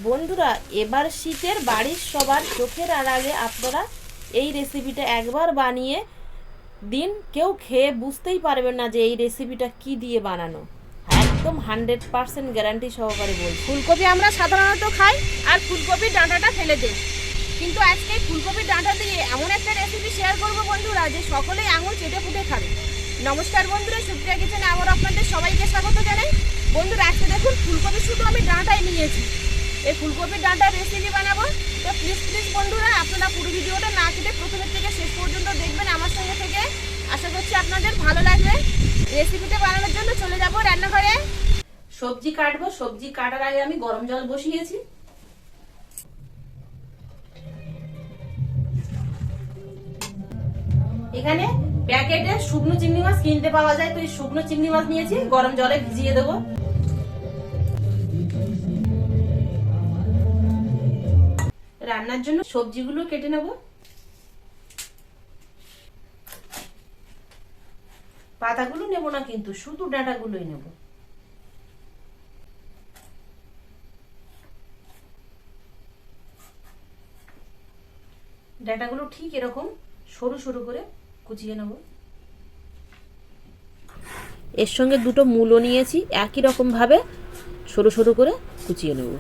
বন্ধুরা, এবার শীতের বাড়ির সবার চোখের আড়ালে আপনারা এই রেসিপিটা একবার বানিয়ে দিন, কেউ খেয়ে বুঝতেই পারবেন না যে এই রেসিপিটা কি দিয়ে বানানো। একদম 100% গ্যারান্টি সহকারে বলছি। ফুলকপি আমরা সাধারণত খাই আর ফুলকপির ডাঁটাটা ফেলে দিই, কিন্তু আজকে ফুলকপির ডাঁটা দিয়ে এমন একটা রেসিপি শেয়ার করবো বন্ধুরা, যে সকলেই আঙুল চেটে ফুটে খাবে। নমস্কার বন্ধুরা, সুপ্রিয়া কিচেনে আবার আপনাদের সবাইকে স্বাগত জানাই। বন্ধুরা, আজকে দেখুন ফুলকপি শুধু আমি ডাঁটাই নিয়েছি, এই ফুলকপির ডাঁটার রেসিপি বানাবো। তো প্লিজ বন্ধুরা, আপনারা পুরো ভিডিওটা না কেটে প্রথমের থেকে শেষ পর্যন্ত দেখবেন আমার সঙ্গে থেকে। আশা করছি আপনাদের ভালো লাগবে। রেসিপিটা বানানোর জন্য চলে যাব রান্নাঘরে। সবজি কাটবো। সবজি কাটার আগে আমি গরম জল বসিয়েছি। এখানে প্যাকেটে শুকনো চিংড়ি মাছ কিনতে পাওয়া যায়, তো এই শুকনো চিংড়ি মাছ নিয়েছি, গরম জলে ভিজিয়ে দেবো। রান্নার জন্য সবজিগুলো কেটে নেব। পাতাগুলো নেব না, কিন্তু শুধু ডাঁটাগুলোই নেব। ডাঁটাগুলো ঠিক এরকম সরু সরু করে কুচিয়ে নেব। এর সঙ্গে দুটো মূলো নিয়েছি, একই রকম ভাবে সরু সরু করে কুচিয়ে নেব।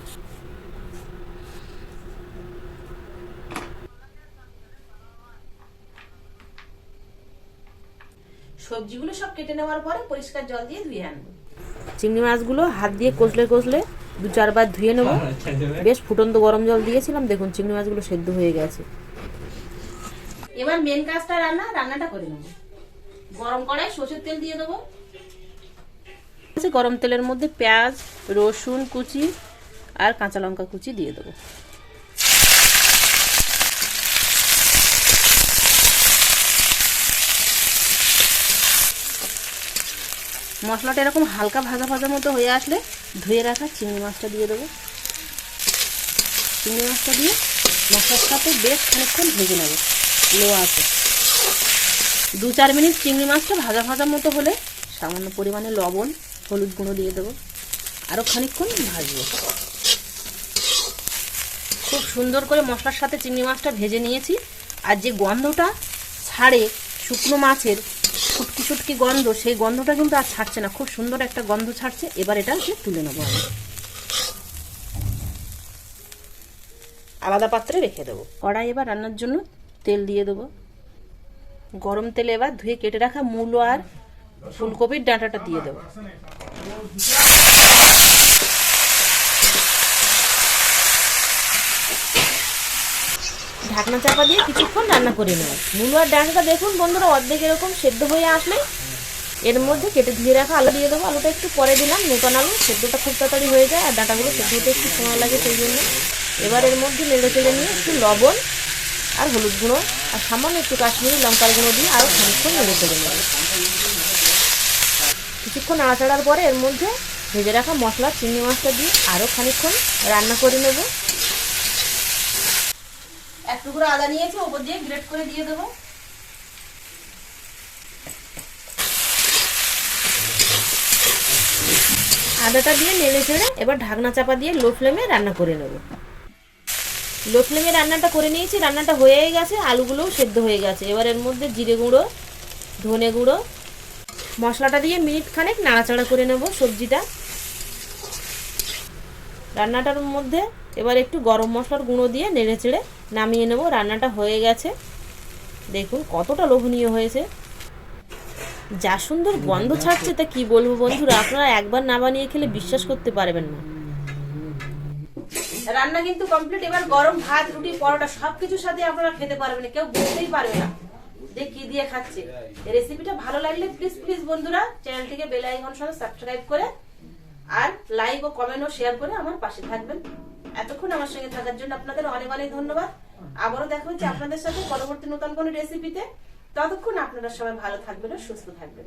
সবজিগুলো সব কেটে নেওয়ার পরে পরিষ্কার জল দিয়ে ধুয়ে আনবো। চিংড়ি মাছগুলো হাত দিয়ে কষলে কষলে 2-4 বার ধুয়ে নেব। বেশ ফুটন্ত গরম জল দিয়েছিলাম, দেখুন চিংড়ি মাছগুলো সেদ্ধ হয়ে গেছে। এবার মেন কাজটা রান্নাটা করে নেব। গরম কড়াই সরষের তেল দিয়ে দেবো। গরম তেলের মধ্যে পেঁয়াজ, রসুন কুচি আর কাঁচা লঙ্কা কুচি দিয়ে দেবো। মশলাটা এরকম হালকা ভাজা ভাজা মতো হয়ে আসলে ধুয়ে রাখা চিংড়ি মাছটা দিয়ে দেবো। চিংড়ি মাছটা দিয়ে মশলার সাথে বেশ খানিকক্ষণ ভেজে নেব লো আঁচে। 2-4 মিনিট চিংড়ি মাছটা ভাজা ভাজা মতো হলে সামান্য পরিমাণে লবণ, হলুদ গুঁড়ো দিয়ে দেবো। আরও খানিকক্ষণ ভাজবো। খুব সুন্দর করে মশলার সাথে চিংড়ি মাছটা ভেজে নিয়েছি। আর যে গন্ধটা ছাড়ে শুকনো মাছের শুটকি শুটকি গন্ধ, সেই গন্ধটা কিন্তু আর ছাড়ছে না, খুব সুন্দর একটা গন্ধ ছাড়ছে। এবার এটা তুলে নেবো আমি, আলাদা পাত্রে রেখে দেবো। কড়াই এবার রান্নার জন্য তেল দিয়ে দেবো। গরম তেলে এবার ধুয়ে কেটে রাখা মূলো আর ফুলকপির ডাঁটাটা দিয়ে দেবো। ঢাকনা চাপা দিয়ে কিছুক্ষণ রান্না করে নেব। মূলো আর ডাঁটাটা দেখুন বন্ধুরা অর্ধেক এরকম সেদ্ধ হয়ে আসলে এর মধ্যে কেটে ধুয়ে রাখা আলু দিয়ে দেবো। আলুটা একটু পরে দিলাম, নতুন আলু, সেদ্ধটা খুব তাড়াতাড়ি হয়ে যায় আর ডাঁটাগুলো সেদ্ধ হতে একটু সময় লাগে, সেই জন্য। এবার এর মধ্যে নেড়ে চেড়ে নিয়ে একটু লবণ আর হলুদ গুঁড়ো আর সামান্য একটু কাশ্মীরি লঙ্কার গুঁড়ো দিয়ে আরও খানিকক্ষণ নেড়ে চেড়ে নেব। কিছুক্ষণ নাড়াচাড়ার পরে এর মধ্যে ভেজে রাখা মশলা চিংড়ি মাছটা দিয়ে আরও খানিকক্ষণ রান্না করে নেব। এক টুকরো আদা নিয়েছি, ওপর দিয়ে গ্রেট করে দিয়ে দেবো। আদাটা দিয়ে নেড়ে চেড়ে এবার ঢাকনা চাপা দিয়ে লো ফ্লেমে রান্না করে নেব। লো ফ্লেমে রান্নাটা করে নিয়েছি, রান্নাটা হয়েই গেছে, আলুগুলোও সেদ্ধ হয়ে গেছে। এবার এর মধ্যে জিরে গুঁড়ো, ধনে গুঁড়ো, মশলাটা দিয়ে মিনিট খানেক নাড়াচাড়া করে নেব সবজিটা। রান্নাটার মধ্যে এবার একটু গরম মশলার গুঁড়ো দিয়ে নেড়ে চেড়ে নামিয়ে নেব। রান্নাটা হয়ে গেছে, দেখুন কতটা লোভনীয় হয়েছে, যা সুন্দর গন্ধ ছাড়ছে তা কি বলবো বন্ধুরা, আপনারা একবার না বানিয়ে খেলে বিশ্বাস করতে পারবেন না। রান্না কিন্তু কমপ্লিট। এবার গরম ভাত, রুটি, পরোটা সবকিছুর সাথে আপনারা খেতে পারবেন, কেউ বুঝতেই পারবে না যে কি দিয়ে খাচ্ছে। রেসিপিটা ভালো লাগলে প্লিজ বন্ধুরা চ্যানেলটিকে বেল আইকন সহ সাবস্ক্রাইব করে আর লাইক ও কমেন্ট ও শেয়ার করে আমার পাশে থাকবেন। এতক্ষণ আমার সঙ্গে থাকার জন্য আপনাদের অনেক অনেক ধন্যবাদ। আবারও দেখা হচ্ছে আপনাদের সাথে পরবর্তী নতুন কোনো রেসিপিতে। ততক্ষণ আপনারা সবাই ভালো থাকবেন ও সুস্থ থাকবেন।